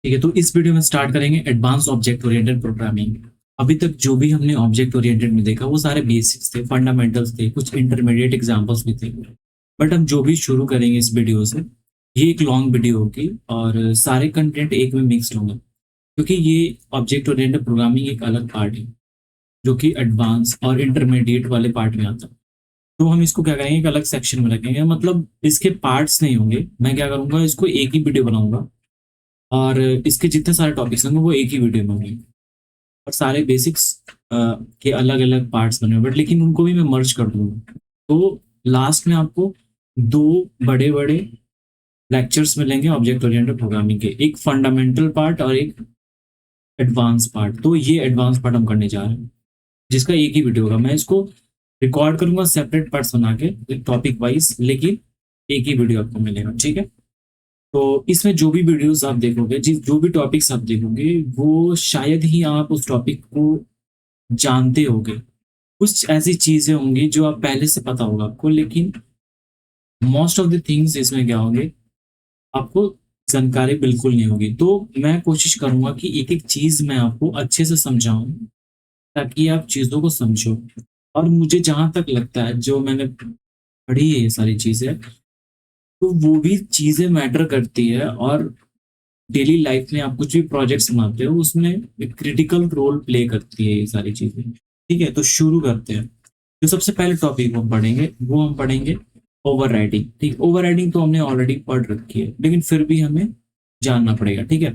ठीक है, तो इस वीडियो में स्टार्ट करेंगे एडवांस ऑब्जेक्ट ओरिएंटेड प्रोग्रामिंग। अभी तक जो भी हमने ऑब्जेक्ट ओरिएंटेड में देखा वो सारे बेसिक्स थे, फंडामेंटल्स थे, कुछ इंटरमीडिएट एग्जांपल्स भी थे। बट हम जो भी शुरू करेंगे इस वीडियो से, ये एक लॉन्ग वीडियो होगी और सारे कंटेंट एक में मिक्स होंगे, क्योंकि ये ऑब्जेक्ट ओरिएंटेड प्रोग्रामिंग एक अलग पार्ट है जो कि एडवांस और इंटरमीडिएट वाले पार्ट में आता है। तो हम इसको क्या करेंगे, एक अलग सेक्शन में रखेंगे, मतलब इसके पार्ट्स नहीं होंगे। मैं क्या करूंगा, इसको एक ही वीडियो बनाऊंगा और इसके जितने सारे टॉपिक्स होंगे वो एक ही वीडियो में होंगे और सारे बेसिक्स के अलग अलग पार्ट्स बने हुए, बट लेकिन उनको भी मैं मर्ज कर दूंगा। तो लास्ट में आपको दो बड़े बड़े लेक्चर्स मिलेंगे ऑब्जेक्ट ओरिएंटेड प्रोग्रामिंग के, एक फंडामेंटल पार्ट और एक एडवांस पार्ट। तो ये एडवांस पार्ट हम करने जा रहे हैं जिसका एक ही वीडियो होगा। मैं इसको रिकॉर्ड करूंगा सेपरेट पार्ट्स बना के टॉपिक वाइज, लेकिन एक ही वीडियो आपको मिलेगा। ठीक है, तो इसमें जो भी वीडियोस आप देखोगे, जिस जो भी टॉपिक्स आप देखोगे, वो शायद ही आप उस टॉपिक को जानते होगे। कुछ ऐसी चीजें होंगी जो आप पहले से पता होगा आपको, लेकिन मोस्ट ऑफ द थिंग्स इसमें क्या होंगे, आपको जानकारी बिल्कुल नहीं होगी। तो मैं कोशिश करूंगा कि एक एक चीज मैं आपको अच्छे से समझाऊं ताकि आप चीजों को समझो। और मुझे जहां तक लगता है, जो मैंने पढ़ी है ये सारी चीजें, तो वो भी चीजें मैटर करती है। और डेली लाइफ में आप कुछ भी प्रोजेक्ट्स बनाते हो उसमें एक क्रिटिकल रोल प्ले करती है ये सारी चीजें। ठीक है, तो शुरू करते हैं। जो सबसे पहले टॉपिक हम पढ़ेंगे वो हम पढ़ेंगे ओवरराइडिंग। ठीक, ओवरराइडिंग तो हमने ऑलरेडी पढ़ रखी है, लेकिन फिर भी हमें जानना पड़ेगा। ठीक है,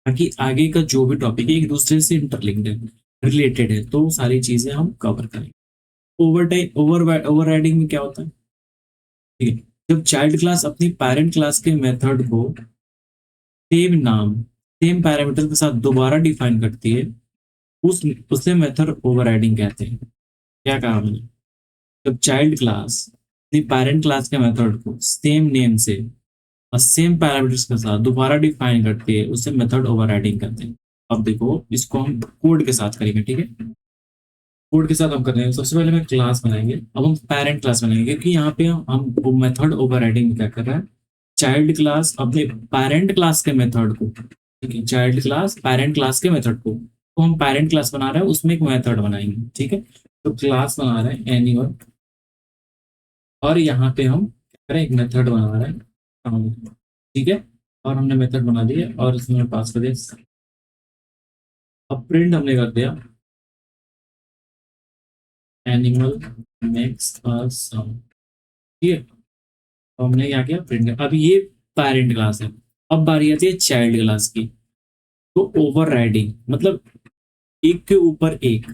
ताकि आगे का जो भी टॉपिक है एक दूसरे से इंटरलिंक्ड है, रिलेटेड है, तो सारी चीजें हम कवर करेंगे। ओवरराइडिंग में क्या होता है? ठीक है, जब चाइल्ड क्लास अपनी पेरेंट क्लास के मेथड को सेम नाम, सेम पैरामीटर के साथ दोबारा डिफाइन करती है, उस उसे मेथड ओवरराइडिंग कहते हैं। क्या कहा मैंने? जब चाइल्ड क्लास अपनी पेरेंट क्लास के मेथड को सेम नेम से और सेम पैरामीटर्स के साथ दोबारा डिफाइन करती है, उसे मेथड ओवरराइडिंग कहते हैं। अब देखो, इसको हम कोड के साथ करेंगे। ठीक है, कोड के साथ हम कर रहे हैं। सबसे पहले मैं क्लास बनाएंगे, अब हम पेरेंट क्लास बनाएंगे, क्योंकि यहाँ पे हम वो मेथड ओवरराइडिंग में क्या कर रहा है, चाइल्ड क्लास अपने पेरेंट क्लास के मेथड को, ठीक है, चाइल्ड क्लास पेरेंट क्लास के मेथड को, तो हम पेरेंट क्लास बना रहे हैं, उसमें एक मेथड बनाएंगे। ठीक है, तो क्लास बना रहे हैं एनिमल, और यहाँ पे हम क्या करें, एक मेथड बना रहे हैं count। ठीक है, और हमने मेथड बना दिया और इसमें पास कर दिया। अब प्रिंट हमने कर दिया एनिमल मेक्स अ साउंड। ठीक है, तो हमने क्या किया, प्रिंट किया। अब ये पेरेंट क्लास है। अब बारी आती है चाइल्ड क्लास की। तो ओवर राइडिंग मतलब एक के ऊपर एक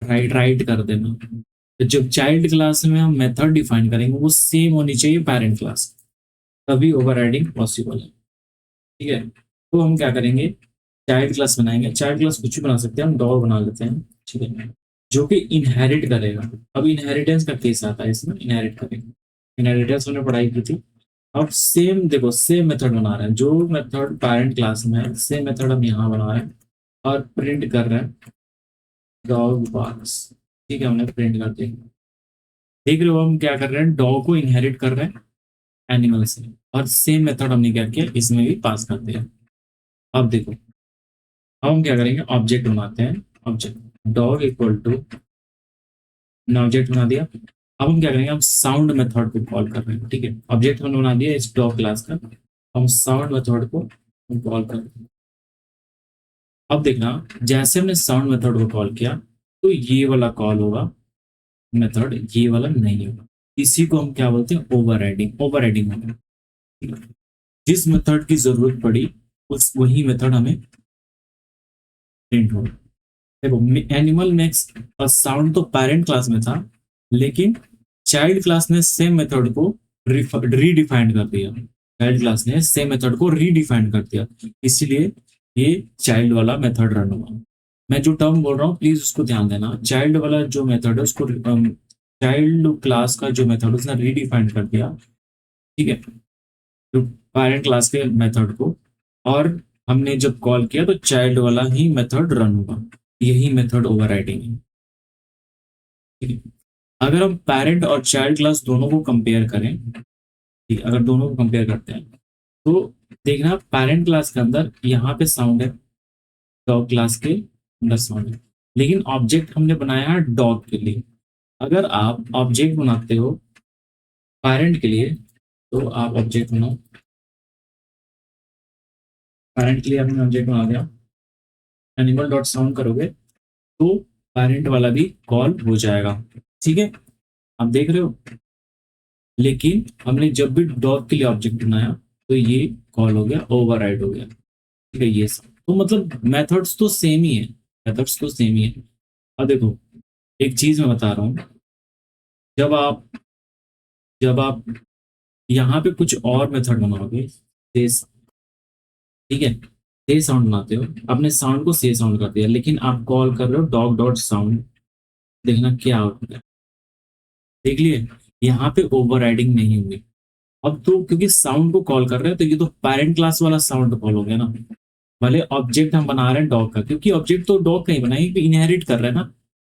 राइट राइट कर देना। तो जब चाइल्ड क्लास में हम मेथड डिफाइन करेंगे वो सेम होनी चाहिए पेरेंट क्लास, तभी ओवर राइडिंग पॉसिबल है। ठीक है, तो हम क्या करेंगे, चाइल्ड क्लास बनाएंगे। चाइल्ड क्लास कुछ भी बना सकते हैं, हम डॉग बना लेते हैं। ठीक है, जो कि इनहेरिट करेगा। अब इनहेरिटेंस का केस आता है, इसमें इनहेरिट करेगा। इनहेरिटेंस हमने पढ़ाई की थी। अब सेम देखो, सेम मेथड बना रहे हैं, जो मेथड पेरेंट क्लास में है सेम मेथड हम यहाँ बना रहे हैं और प्रिंट कर रहे हैं डॉग बार्क्स। ठीक है, हमने प्रिंट कर दिया। देख रहे हो हम क्या कर रहे हैं, डॉग को इनहेरिट कर रहे हैं एनिमल से, और सेम मेथड हमने क्या किया, इसमें भी पास कर दिया। अब देखो, अब हम क्या करेंगे, ऑब्जेक्ट बनाते हैं। Object dog equal to, object बना दिया। अब हम क्या करेंगे, हम साउंड मेथड को कॉल कर रहे हैं। ठीक है, ऑब्जेक्ट हमने बना दिया इस डॉग क्लास का, हम साउंड मेथड को कॉल कर रहे हैं। अब देखना, जैसे हमने साउंड मेथड को कॉल किया तो ये वाला कॉल होगा मेथड, ये वाला नहीं होगा। इसी को हम क्या बोलते हैं, ओवरराइडिंग। ओवरराइडिंग होगा, जिस मेथड की जरूरत पड़ी उस वही मेथड हमें प्रिंट होगा। देखो, एनिमल मेक्स और साउंड तो पेरेंट क्लास में था, लेकिन चाइल्ड क्लास ने सेम मेथड को रीडिफाइंड कर दिया। चाइल्ड क्लास ने सेम मेथड को रीडिफाइंड कर दिया, इसलिए ये चाइल्ड वाला मेथड रन हुआ। मैं जो टर्म बोल रहा हूँ प्लीज उसको ध्यान देना। चाइल्ड वाला जो मेथड है उसको, चाइल्ड क्लास का जो मेथड उसने रीडिफाइंड कर दिया। ठीक है, तो पेरेंट क्लास के मेथड को, और हमने जब कॉल किया तो चाइल्ड वाला ही मेथड रन होगा। यही मेथड ओवरराइडिंग है। ठीक है, अगर हम पेरेंट और चाइल्ड क्लास दोनों को कंपेयर करें, ठीक है, अगर दोनों को कंपेयर करते हैं तो देखना पेरेंट क्लास के अंदर यहाँ पे साउंड है, डॉग क्लास के अंदर साउंड है, लेकिन ऑब्जेक्ट हमने बनाया है डॉग के लिए। अगर आप ऑब्जेक्ट बनाते हो पेरेंट के लिए, तो आप ऑब्जेक्ट बनाओ, पेरेंट के लिए आपने ऑब्जेक्ट बना दिया, एनिमल डॉट साउंड करोगे तो पेरेंट वाला भी कॉल हो जाएगा। ठीक है, आप देख रहे हो। लेकिन हमने जब भी डॉग के लिए ऑब्जेक्ट बनाया तो ये कॉल हो गया, ओवरराइड हो गया। ठीक है, ये सब तो मतलब मेथड्स तो सेम ही है, मेथड्स तो सेम ही है। अब देखो, एक चीज मैं बता रहा हूँ, जब आप जब आप यहाँ पे कुछ और मेथड बनाओगे, से, ठीक है, से साउंड बनाते हो, आपने साउंड को से साउंड कर दिया, लेकिन आप कॉल कर रहे हो डॉग डॉट साउंड, देखना क्या होता है। देख लिए, यहाँ पे ओवरराइडिंग नहीं हुई। अब तो क्योंकि साउंड को कॉल कर रहे हैं तो ये तो पेरेंट क्लास वाला साउंड कॉल हो गया ना। भले ऑब्जेक्ट हम बना रहे हैं डॉग का, क्योंकि ऑब्जेक्ट तो डॉग का ही बनाएंगे, क्योंकि इनहेरिट कर रहे हैं ना,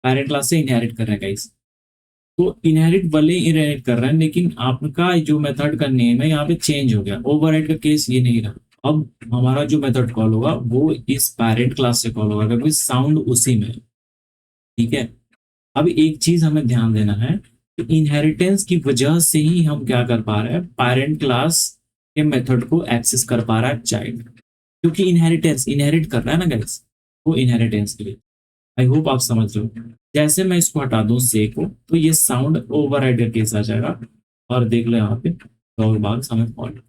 पेरेंट क्लास से इनहेरिट कर रहे हैं गाइस। तो इनहेरिट भले इनहेरिट कर रहे हैं, लेकिन आपका जो मेथड का नेम है यहाँ पे चेंज हो गया, ओवरराइड का केस ये नहीं रहा। अब हमारा जो मेथड कॉल होगा वो इस पेरेंट क्लास से कॉल होगा, क्योंकि साउंड उसी में है। ठीक है, अब एक चीज हमें ध्यान देना है कि इनहेरिटेंस की वजह से ही हम क्या कर पा रहे हैं, पेरेंट क्लास के मेथड को एक्सेस कर पा रहा है चाइल्ड, क्योंकि इनहेरिटेंस इनहेरिट कर रहा है ना गाइस, वो इनहेरिटेंस के लिए। आई होप आप समझ रहे हो। जैसे मैं इसको हटा दूं से को, तो ये साउंड ओवरराइड का केस आ जाएगा, और देख लो यहाँ पे डॉग बाग्स हमें फॉल्ट।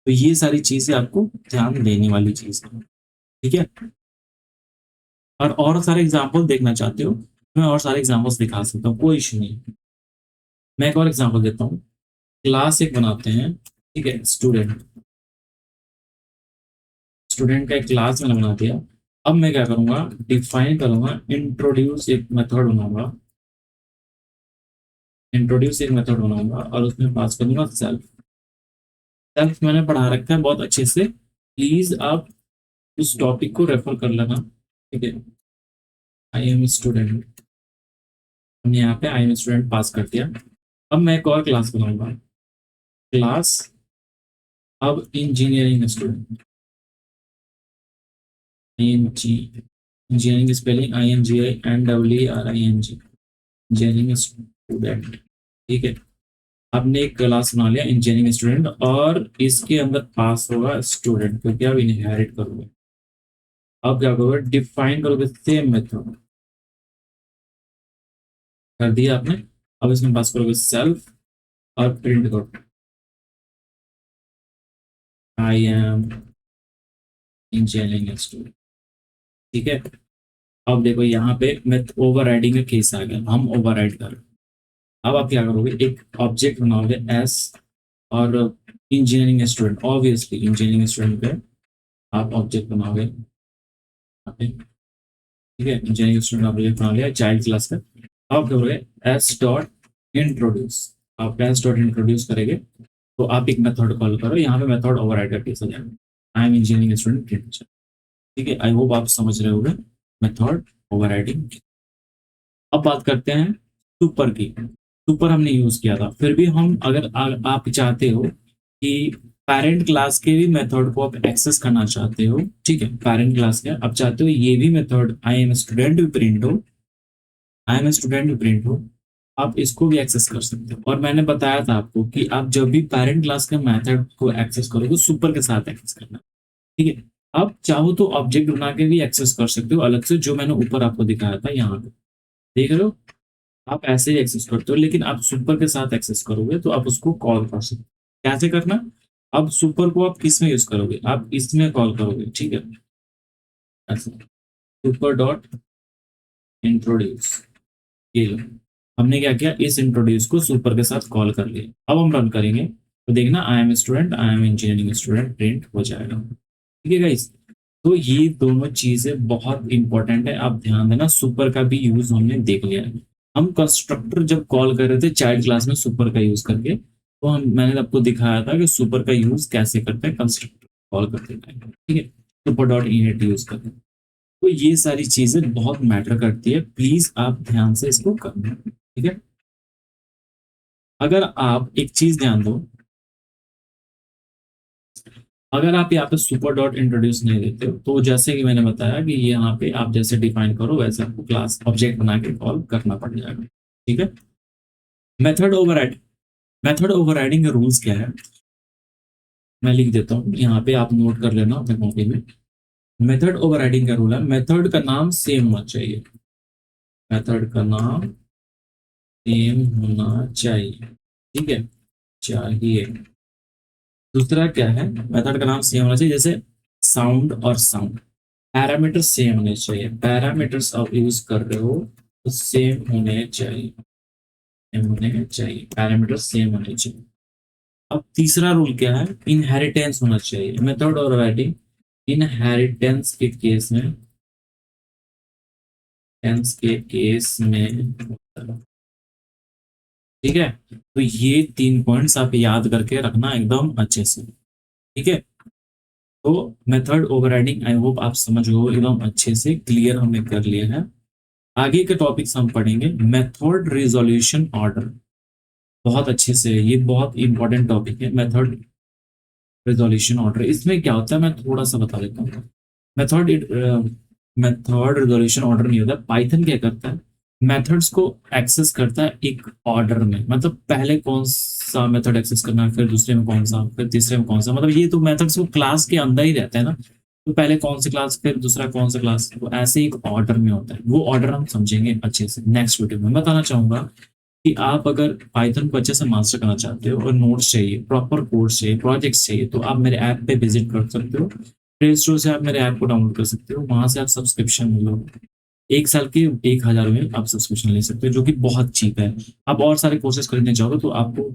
तो ये सारी चीजें आपको ध्यान देने वाली चीज है। ठीक है, और सारे एग्जाम्पल देखना चाहते हो, मैं और सारे एग्जाम्पल्स दिखा सकता हूँ, कोई इशू नहीं। मैं एक और एग्जाम्पल देता हूँ, क्लास एक बनाते हैं। ठीक है, स्टूडेंट, स्टूडेंट का एक क्लास मैंने बना दिया। अब मैं क्या करूंगा, डिफाइन करूंगा, इंट्रोड्यूस एक मेथड बनाऊंगा, इंट्रोड्यूस एक मेथड बनाऊंगा और उसमें पास करूंगा सेल्फ। सेल्फ मैंने पढ़ा रखा है बहुत अच्छे से, प्लीज आप उस टॉपिक को रेफर कर लेना। ठीक है, आई एम स्टूडेंट, हमने यहाँ पे आई एम स्टूडेंट पास कर दिया। अब मैं एक और क्लास बनाऊंगा, क्लास अब engineering student, I N G, engineering spelling I N G I N W R I N G, engineering student. ठीक है, आपने एक क्लास बना लिया इंजीनियरिंग स्टूडेंट, और इसके अंदर पास होगा स्टूडेंट, क्योंकि आप इनहेरिट करोगे। अब क्या करोगे, डिफाइन करोगे सेम मेथड, कर दिया आपने। अब इसमें पास करोगे सेल्फ और प्रिंट करो, आई एम इंजीनियरिंग स्टूडेंट। ठीक है, अब देखो यहाँ पे मैं ओवर राइडिंग का केस आ गया, हम ओवर राइड कर रहे हैं। अब आप क्या करोगे, एक ऑब्जेक्ट बनाओगे एस, और engineering student, obviously engineering student पे आप ऑब्जेक्ट बनाओगे यहाँ पे। ठीक है, इंजीनियरिंग स्टूडेंट ऑब्जेक्ट बना लिया चाइल्ड क्लास का। अब क्या करोगे, एस डॉट इंट्रोड्यूस, आप एस डॉट इंट्रोड्यूस करेंगे तो आप एक मेथड कॉल करो, यहाँ पे मेथड ओवरराइड का केस आ जाएगा, I am engineering student print. ठीक है, आई होप आप समझ रहे होंगे मेथड ओवरराइडिंग। अब बात करते हैं सुपर की। सुपर हमने यूज किया था, फिर भी हम अगर आप चाहते हो कि पेरेंट क्लास के भी मेथड को आप एक्सेस करना चाहते हो, ठीक है, पेरेंट क्लास के आप चाहते हो ये भी मेथड आई एम स्टूडेंट भी प्रिंट हो, आई एम स्टूडेंट भी प्रिंट हो, आप इसको भी एक्सेस कर सकते हो। और मैंने बताया था आपको कि आप जब भी पेरेंट क्लास के मेथड को एक्सेस करोगे, सुपर के साथ एक्सेस करना। ठीक है, आप चाहो तो ऑब्जेक्ट बना के भी एक्सेस कर सकते हो अलग से, जो मैंने ऊपर आपको दिखाया था यहाँ पे, देख रहे हो। आप ऐसे ही एक्सेस करते हो, लेकिन आप सुपर के साथ एक्सेस करोगे तो आप उसको कॉल कर सकते हो। कैसे करना, अब सुपर को आप किस में यूज करोगे, आप इसमें कॉल करोगे। ठीक है, ऐसे सुपर डॉट इंट्रोड्यूस, ये लो, हमने क्या किया, इस इंट्रोड्यूस को सुपर के साथ कॉल कर लिया। अब हम रन करेंगे तो देखना I am student, I am engineering student print हो जाएगा। ठीक है गाइस, तो ये दोनों चीजें बहुत इंपॉर्टेंट है, आप ध्यान देना। सुपर का भी यूज हमने देख लिया है। हम कंस्ट्रक्टर जब कॉल कर रहे थे चाइल्ड क्लास में सुपर का यूज करके, तो हम मैंने आपको दिखाया था कि सुपर का यूज कैसे करते हैं कंस्ट्रक्टर कॉल करते टाइम। ठीक है, सुपर डॉट इनिट यूज करते हैं। तो ये सारी चीजें बहुत मैटर करती है, प्लीज आप ध्यान से इसको करना। ठीक है, अगर आप एक चीज ध्यान दो, अगर आप यहाँ पे सुपर डॉट इंट्रोड्यूस नहीं देते हो तो जैसे कि मैंने बताया कि यहाँ पे आप जैसे डिफाइन करो वैसे आपको क्लास ऑब्जेक्ट बना के कॉल करना पड़ जाएगा। ठीक है। मेथड ओवरराइड, मेथड ओवरराइडिंग के रूल्स क्या है, मैं लिख देता हूँ यहाँ पे, आप नोट कर लेना अपने कॉपी में। मेथड ओवरराइडिंग का रूल है, मेथड का नाम सेम होना चाहिए, मेथड का नाम सेम होना चाहिए। ठीक है, चाहिए। दूसरा क्या है, मेथड का नाम सेम होना चाहिए, जैसे साउंड और साउंड, पैरामीटर सेम होने चाहिए, पैरामीटर्स आप यूज कर रहे हो तो सेम होने चाहिए, सेम होने चाहिए, पैरामीटर सेम होने चाहिए। अब तीसरा रूल क्या है, इनहेरिटेंस होना चाहिए, मेथड और राइटिंग इनहेरिटेंस के केस में, टेंस के केस में, ठीक है। तो ये 3 पॉइंट्स आप याद करके रखना एकदम अच्छे से। ठीक है, तो मेथड ओवरराइडिंग आई होप आप समझ गए हो एकदम अच्छे से, क्लियर हमने कर लिया है। आगे के टॉपिक्स हम पढ़ेंगे, मेथड रिजोल्यूशन ऑर्डर, बहुत अच्छे से, ये बहुत इंपॉर्टेंट टॉपिक है मेथड रिजोल्यूशन ऑर्डर। इसमें क्या होता है मैं थोड़ा सा बता देता हूँ। मेथड मेथड रिजोल्यूशन ऑर्डर नहीं होता, पाइथन क्या करता है, मेथड्स को एक्सेस करता है एक ऑर्डर में, मतलब पहले कौन सा मेथड एक्सेस करना है, फिर दूसरे में कौन सा, फिर तीसरे में कौन सा, मतलब ये तो मेथड्स को क्लास के अंदर ही रहते हैं ना, तो पहले कौन सी क्लास फिर दूसरा कौन सा क्लास, तो ऐसे एक ऑर्डर में होता है। वो ऑर्डर हम समझेंगे अच्छे से नेक्स्ट वीडियो में। बताना चाहूंगा कि आप अगर पाइथन को अच्छे से मास्टर करना चाहते हो और नोट्स चाहिए, प्रॉपर कोर्स चाहिए, प्रोजेक्ट्स चाहिए, तो आप मेरे ऐप पे विजिट कर सकते हो, प्ले स्टोर से आप मेरे ऐप को डाउनलोड कर सकते हो, वहां से आप सब्सक्रिप्शन लो, 1 साल के 1,000 में आप सब्सक्रिप्शन ले सकते हो, जो कि बहुत चीप है। आप और सारे कोर्सेज खरीदने चाहोगे तो आपको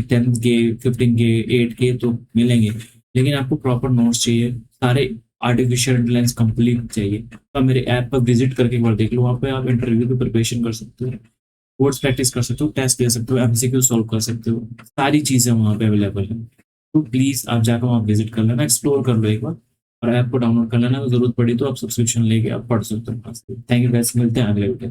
10 के 15 के 8 के तो मिलेंगे, लेकिन आपको प्रॉपर नोट्स चाहिए, सारे आर्टिफिशियल इंटेलिजेंस कंप्लीट चाहिए, तो आप मेरे ऐप पर विजिट करके एक बार देख लो, वहाँ पे आप इंटरव्यू की प्रिपरेशन कर सकते हो, कोर्स प्रैक्टिस कर सकते हो, टेस्ट दे सकते हो, एमसीक्यू सॉल्व कर सकते हो, सारी चीज़ें वहाँ पे अवेलेबल है। तो प्लीज़ आप जाकर वहाँ विजिट कर लेना, एक्सप्लोर कर लो एक बार, और ऐप को डाउनलोड कर लेना, जरूरत पड़ी तो आप सब्सक्रिप्शन लेके आप पढ़ सकते हो। थैंक यू गैस, मिलते हैं अगले वीडियो।